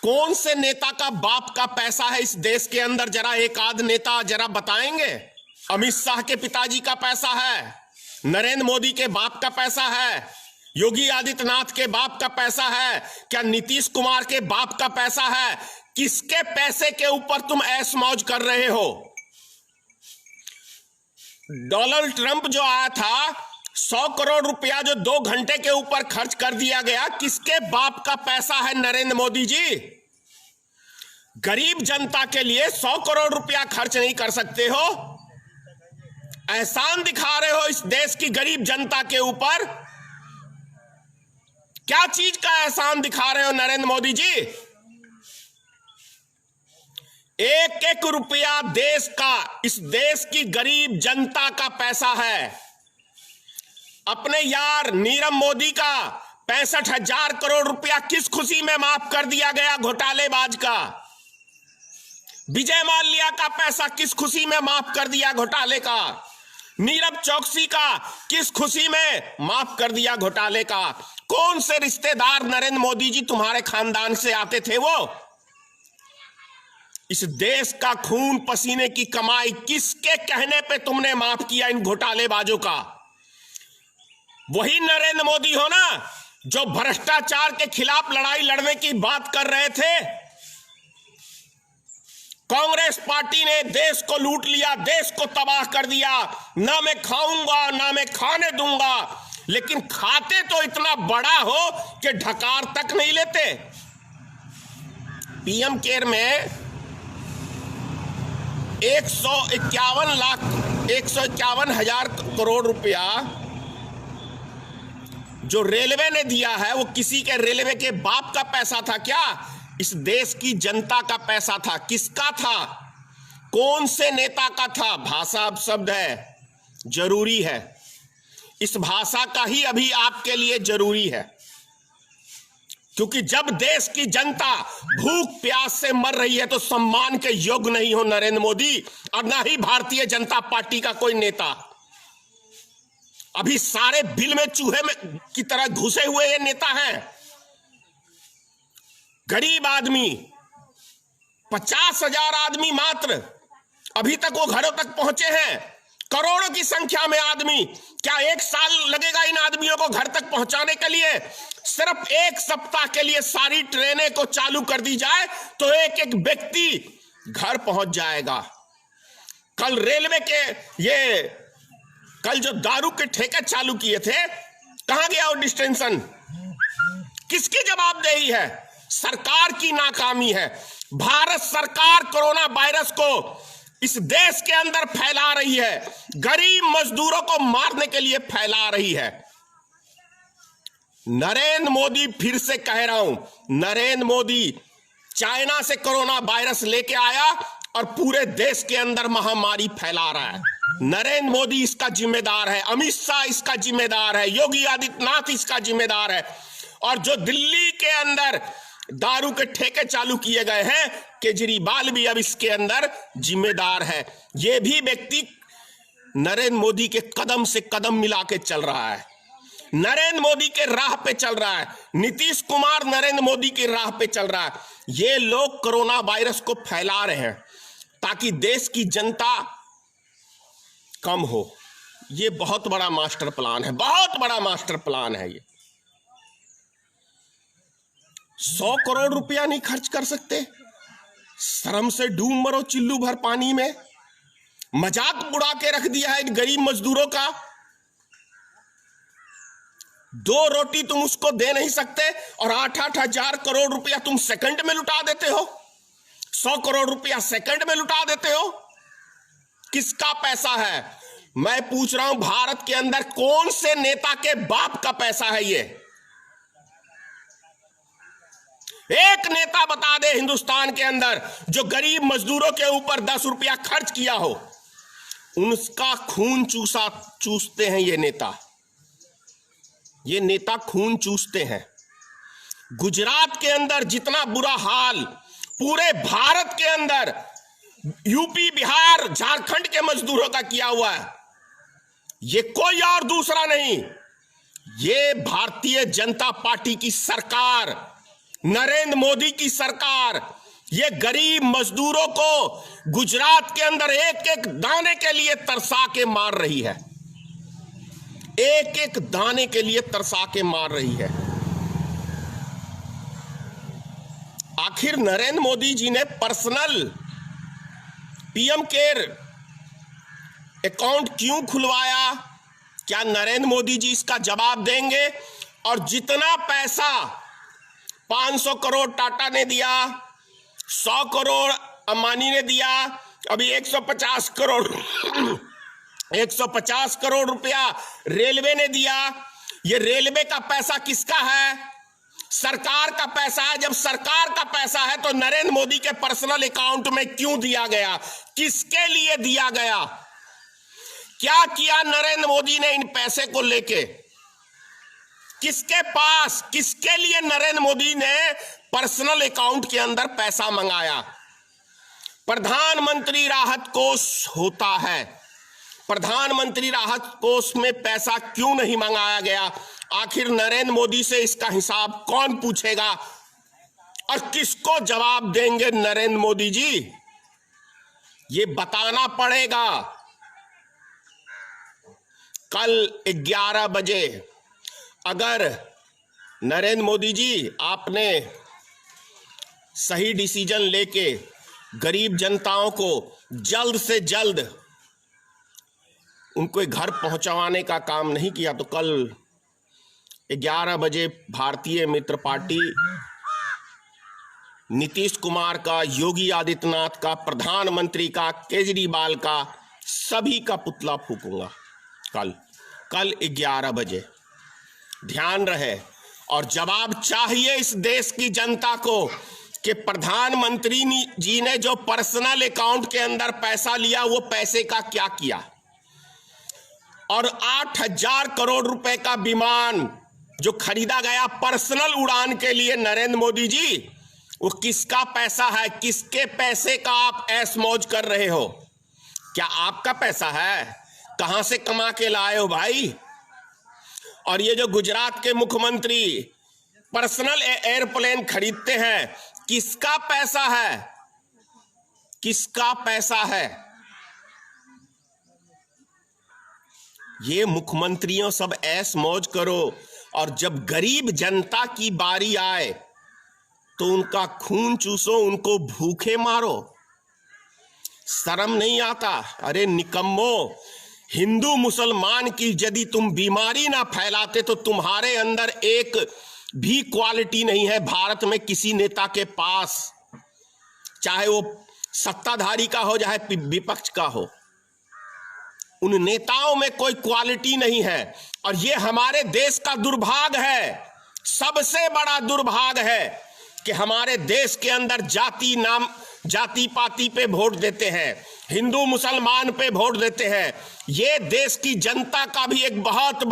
कौन से नेता का बाप का पैसा है इस देश के अंदर? जरा एक आध नेता जरा बताएंगे। अमित शाह के पिताजी का पैसा है, नरेंद्र मोदी के बाप का पैसा है, योगी आदित्यनाथ के बाप का पैसा है, क्या नीतीश कुमार के बाप का पैसा है? किसके पैसे के ऊपर तुम ऐश मौज कर रहे हो? डोनाल्ड ट्रंप जो आया था, 100 करोड़ रुपया जो 2 घंटे के ऊपर खर्च कर दिया गया, किसके बाप का पैसा है? नरेंद्र मोदी जी, गरीब जनता के लिए 100 करोड़ रुपया खर्च नहीं कर सकते हो? एहसान दिखा रहे हो इस देश की गरीब जनता के ऊपर। क्या चीज का एहसान दिखा रहे हो नरेंद्र मोदी जी? एक एक रुपया देश का, इस देश की गरीब जनता का पैसा है। अपने यार नीरव मोदी का 65,000 करोड़ रुपया किस खुशी में माफ कर दिया गया घोटालेबाज का? विजय माल्या का पैसा किस खुशी में माफ कर दिया घोटाले का? नीरव चौकसी का किस खुशी में माफ कर दिया घोटाले का? कौन से रिश्तेदार नरेंद्र मोदी जी तुम्हारे खानदान से आते थे? वो इस देश का खून पसीने की कमाई किसके कहने पे तुमने माफ किया इन घोटालेबाजों का? वही नरेंद्र मोदी हो ना जो भ्रष्टाचार के खिलाफ लड़ाई लड़ने की बात कर रहे थे। कांग्रेस पार्टी ने देश को लूट लिया, देश को तबाह कर दिया, ना मैं खाऊंगा ना मैं खाने दूंगा, लेकिन खाते तो इतना बड़ा हो कि ढकार तक नहीं लेते। पीएम केयर में 151,00,000 करोड़ रुपया जो रेलवे ने दिया है, वो किसी के रेलवे के बाप का पैसा था क्या? इस देश की जनता का पैसा था। किसका था? कौन से नेता का था? भाषा अब शब्द है, जरूरी है। इस भाषा का ही अभी आपके लिए जरूरी है, क्योंकि जब देश की जनता भूख प्यास से मर रही है तो सम्मान के योग्य नहीं हो नरेंद्र मोदी, और ना ही भारतीय जनता पार्टी का कोई नेता। अभी सारे बिल में चूहे में की तरह घुसे हुए ये नेता हैं। गरीब आदमी 50,000 आदमी मात्र अभी तक वो घरों तक पहुंचे हैं। करोड़ों की संख्या में आदमी, क्या 1 साल लगेगा इन आदमियों को घर तक पहुंचाने के लिए? सिर्फ 1 सप्ताह के लिए सारी ट्रेनें को चालू कर दी जाए तो एक एक व्यक्ति घर पहुंच जाएगा। कल रेलवे के कल जो दारू के ठेके चालू किए थे, कहां गया वो डिस्टेंशन? किसकी जवाबदेही है? सरकार की नाकामी है। भारत सरकार कोरोना वायरस को इस देश के अंदर फैला रही है, गरीब मजदूरों को मारने के लिए फैला रही है। नरेंद्र मोदी, फिर से कह रहा हूं, नरेंद्र मोदी चाइना से कोरोना वायरस लेके आया और पूरे देश के अंदर महामारी फैला रहा है। नरेंद्र मोदी इसका जिम्मेदार है, अमित शाह इसका जिम्मेदार है, योगी आदित्यनाथ इसका जिम्मेदार है। और जो दिल्ली के अंदर दारू के ठेके चालू किए गए हैं, केजरीवाल भी अब इसके अंदर जिम्मेदार है। यह भी व्यक्ति नरेंद्र मोदी के कदम से कदम मिला के चल रहा है, नरेंद्र मोदी के राह पे चल रहा है। नीतीश कुमार नरेंद्र मोदी के राह पे चल रहा है। ये लोग कोरोना वायरस को फैला रहे हैं ताकि देश की जनता कम हो। ये बहुत बड़ा मास्टर प्लान है, बहुत बड़ा मास्टर प्लान है। ये 100 करोड़ रुपया नहीं खर्च कर सकते? शर्म से डूब मरो चिल्लू भर पानी में। मजाक उड़ा के रख दिया है गरीब मजदूरों का। 2 रोटी तुम उसको दे नहीं सकते और 8-8 हजार करोड़ रुपया तुम सेकंड में लुटा देते हो। 100 करोड़ रुपया सेकंड में लुटा देते हो। किसका पैसा है? मैं पूछ रहा हूं, भारत के अंदर कौन से नेता के बाप का पैसा है ये? एक नेता बता दे हिंदुस्तान के अंदर जो गरीब मजदूरों के ऊपर 10 रुपया खर्च किया हो। उनका खून चूसते हैं ये नेता। ये नेता खून चूसते हैं। गुजरात के अंदर जितना बुरा हाल पूरे भारत के अंदर यूपी, बिहार, झारखंड के मजदूरों का किया हुआ है, ये कोई और दूसरा नहीं, ये भारतीय जनता पार्टी की सरकार नरेंद्र मोदी की सरकार ये गरीब मजदूरों को गुजरात के अंदर एक एक दाने के लिए तरसा के मार रही है, एक एक दाने के लिए तरसा के मार रही है। आखिर नरेंद्र मोदी जी ने पर्सनल पीएम केयर अकाउंट क्यों खुलवाया? क्या नरेंद्र मोदी जी इसका जवाब देंगे? और जितना पैसा 500 करोड़ टाटा ने दिया, 100 करोड़ अंबानी ने दिया, अभी 150 करोड़ 150 करोड़ रुपया रेलवे ने दिया। ये रेलवे का पैसा किसका है? सरकार का पैसा है। जब सरकार का पैसा है तो नरेंद्र मोदी के पर्सनल अकाउंट में क्यों दिया गया? किसके लिए दिया गया? क्या किया नरेंद्र मोदी ने इन पैसे को लेके? किसके पास, किसके लिए नरेंद्र मोदी ने पर्सनल अकाउंट के अंदर पैसा मंगाया? प्रधानमंत्री राहत कोष होता है, प्रधानमंत्री राहत कोष में पैसा क्यों नहीं मंगाया गया? आखिर नरेंद्र मोदी से इसका हिसाब कौन पूछेगा और किसको जवाब देंगे नरेंद्र मोदी जी? ये बताना पड़ेगा। कल 11 बजे अगर नरेंद्र मोदी जी आपने सही डिसीजन लेके गरीब जनताओं को जल्द से जल्द उनको घर पहुंचवाने का काम नहीं किया तो कल 11 बजे भारतीय मित्र पार्टी नीतीश कुमार का, योगी आदित्यनाथ का, प्रधानमंत्री का, केजरीवाल का, सभी का पुतला फूकूंगा कल 11 बजे। ध्यान रहे। और जवाब चाहिए इस देश की जनता को कि प्रधानमंत्री जी ने जो पर्सनल अकाउंट के अंदर पैसा लिया वो पैसे का क्या किया? और 8,000 करोड़ रुपए का विमान जो खरीदा गया पर्सनल उड़ान के लिए नरेंद्र मोदी जी, वो किसका पैसा है? किसके पैसे का आप ऐश मौज कर रहे हो? क्या आपका पैसा है? कहां से कमा के लाए हो भाई? और ये जो गुजरात के मुख्यमंत्री पर्सनल एयरप्लेन खरीदते हैं, किसका पैसा है? किसका पैसा है? ये मुख्यमंत्रियों सब ऐश मौज करो और जब गरीब जनता की बारी आए तो उनका खून चूसो, उनको भूखे मारो। शर्म नहीं आता? अरे निकम्मो, हिंदू मुसलमान की यदि तुम बीमारी ना फैलाते तो तुम्हारे अंदर एक भी क्वालिटी नहीं है भारत में किसी नेता के पास, चाहे वो सत्ताधारी का हो चाहे विपक्ष का हो। उन नेताओं में कोई क्वालिटी नहीं है और ये हमारे देश का दुर्भाग्य है, सबसे बड़ा दुर्भाग्य है कि हमारे देश के अंदर जाति पाति पे वोट देते हैं, हिंदू मुसलमान पे वोट देते हैं। ये देश की जनता का भी एक बहुत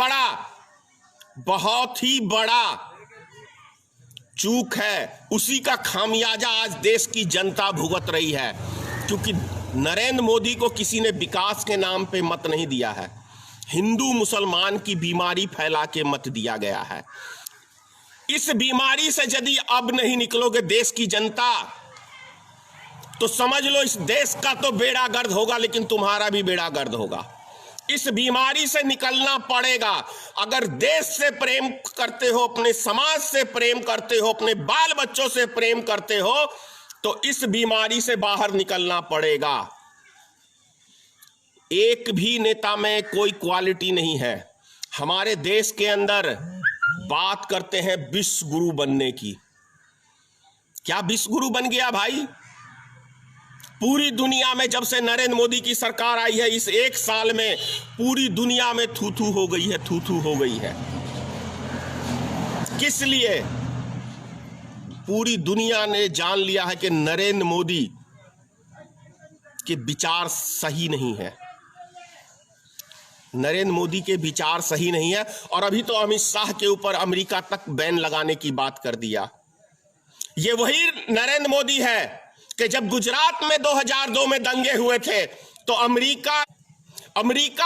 ही बड़ा चूक है। उसी का खामियाजा आज देश की जनता भुगत रही है, क्योंकि नरेंद्र मोदी को किसी ने विकास के नाम पे मत नहीं दिया है, हिंदू मुसलमान की बीमारी फैला के मत दिया गया है। इस बीमारी से यदि अब नहीं निकलोगे देश की जनता, तो समझ लो इस देश का तो बेड़ा गर्द होगा, लेकिन तुम्हारा भी बेड़ा गर्द होगा। इस बीमारी से निकलना पड़ेगा। अगर देश से प्रेम करते हो, अपने समाज से प्रेम करते हो, अपने बाल बच्चों से प्रेम करते हो, तो इस बीमारी से बाहर निकलना पड़ेगा। एक भी नेता में कोई क्वालिटी नहीं है। हमारे देश के अंदर बात करते हैं विश्व गुरु बनने की। क्या विश्व गुरु बन गया भाई? पूरी दुनिया में जब से नरेंद्र मोदी की सरकार आई है, इस एक साल में पूरी दुनिया में थू थू हो गई है, थू थू हो गई है। किस लिए? पूरी दुनिया ने जान लिया है कि नरेंद्र मोदी के विचार सही नहीं है, नरेंद्र मोदी के विचार सही नहीं है। और अभी तो अमित शाह के ऊपर अमेरिका तक बैन लगाने की बात कर दिया। ये वही नरेंद्र मोदी है कि जब गुजरात में 2002 में दंगे हुए थे तो अमेरिका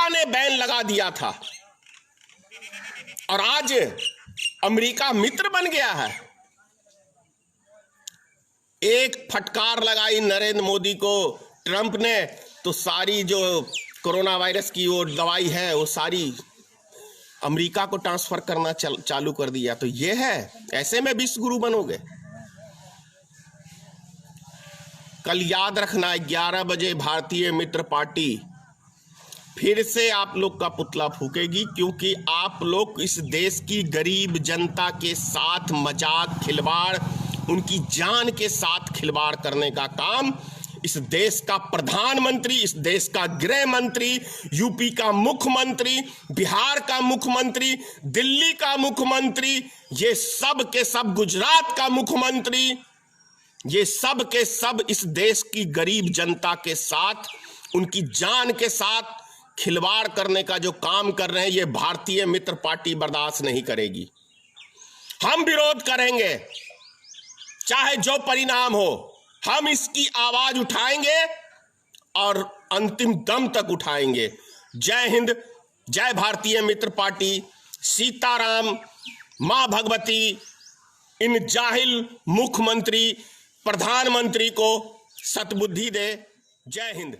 ने बैन लगा दिया था, और आज अमेरिका मित्र बन गया है। एक फटकार लगाई नरेंद्र मोदी को ट्रंप ने, तो सारी जो कोरोना वायरस की वो दवाई है वो सारी अमेरिका को ट्रांसफर करना चालू कर दिया। तो ये है, ऐसे में विश्व गुरु बनोगे। कल याद रखना 11 बजे भारतीय मित्र पार्टी फिर से आप लोग का पुतला फूकेगी, क्योंकि आप लोग इस देश की गरीब जनता के साथ मजाक, खिलवाड़, उनकी जान के साथ खिलवाड़ करने का काम इस देश का प्रधानमंत्री, इस देश का गृह मंत्री, यूपी का मुख्यमंत्री, बिहार का मुख्यमंत्री, दिल्ली का मुख्यमंत्री, ये सब के सब, गुजरात का मुख्यमंत्री, ये सब के सब इस देश की गरीब जनता के साथ, उनकी जान के साथ खिलवाड़ करने का जो काम कर रहे हैं, ये भारतीय मित्र पार्टी बर्दाश्त नहीं करेगी। हम विरोध करेंगे, चाहे जो परिणाम हो। हम इसकी आवाज उठाएंगे और अंतिम दम तक उठाएंगे। जय हिंद, जय भारतीय मित्र पार्टी। सीताराम, मां भगवती इन जाहिल मुख्यमंत्री, प्रधानमंत्री को सद्बुद्धि दे। जय हिंद।